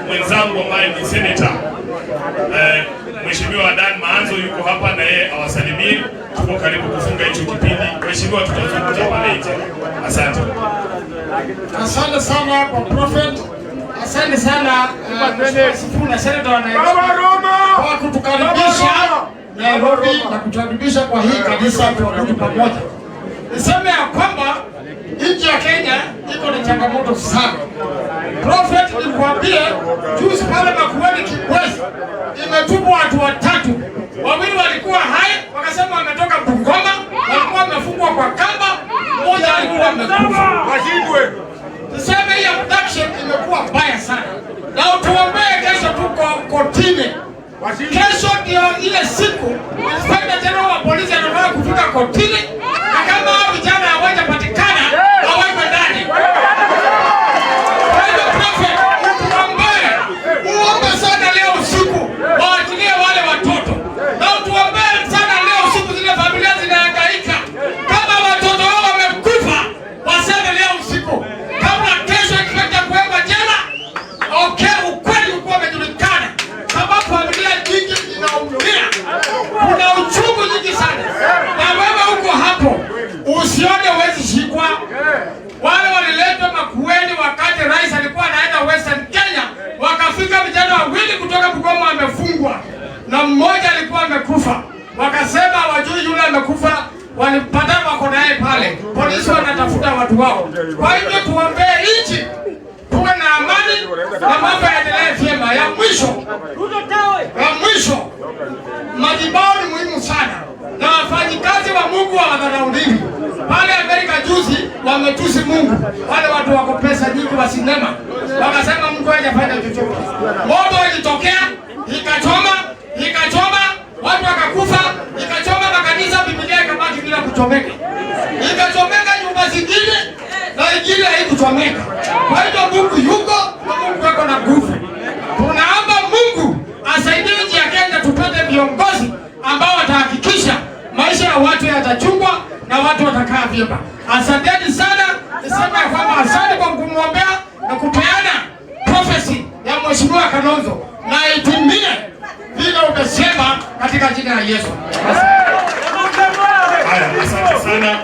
mwenzangu ambaye ni senator Mheshimiwa Dan Maanzo yuko hapa na yeye awasalimie. Tuko karibu kufunga hicho kipindi. Mheshimiwa, tutazungumza pale nje. Asante. Asante sana kwa Prophet. Asante sana Sifuna Senator wa Nairobi kwa kutukaribisha Nairobi na kutukaribisha kwa hii kanisa tuabudu pamoja. Niseme ya kwamba nchi ya Kenya iko na changamoto sana. Prophet, nikwambie juzi pale Makueni Kibwezi imetupwa watu 3. Wawili walikuwa hai, wakasema wametoka Bungoma, walikuwa wamefungwa kwa kamba, mmoja alikuwa amekufa. Washindwe. Niseme hii abduction imekuwa mbaya sana. Na utuombee kesho tuko kotini. Kesho ndio ile siku Inspector General wa polisi anataka kufika kotini, na kama hao vijana hawajapatikana hawako ndani. Kwa hiyo Prophet, uombe sana leo usiku waachilie wale watoto. Na utuombee sana leo usiku zile familia zinahangaika. Kama watoto wao wamekufa, waseme leo usiku. Kabla kesho ikifika kuwekwa jela, ukweli uko umejulikana. Sababu familia nyingi zinaumia. Kuna uchungu nyingi sana. Na wewe uko hapo, usione huwezi shikwa. Wale waliletwa Makueni wakati rais alikuwa anaenda Western Kenya, wakafika vijana 2 kutoka Bungoma wamefungwa na mmoja alikuwa amekufa. Wakasema wajui yule amekufa, walipata wako naye pale. Polisi wanatafuta watu wao. Kwa hivyo tuombee nchi tuwe na amani na mambo yaendelee vyema. Ya mwisho, madhabahu ni muhimu sana. Na wafanyikazi wa Mungu hawadharauliwi. Pale Amerika juzi wametusi Mungu. Wale watu wako pesa nyingi wa sinema. Wakasema Mungu hajafanya chochote. Moto ilitokea, ikachoma, watu wakakufa, ikachoma makanisa, Biblia ikabaki bila kuchomeka. Ikachomeka nyumba zingine na ingine haikuchomeka. Kwa hiyo Mungu yuko na Mungu wako na nguvu. Tunaomba Mungu asaidie nchi ya Kenya tupate viongozi ambao watahakikisha maisha ya watu yatachungwa na watu watakaa vyema. Asanteni sana. Nisema kwamba asante kwa kumwombea na kupeana prophecy ya Mheshimiwa Kalonzo na itimie vile umesema katika jina la Yesu. Asante sana.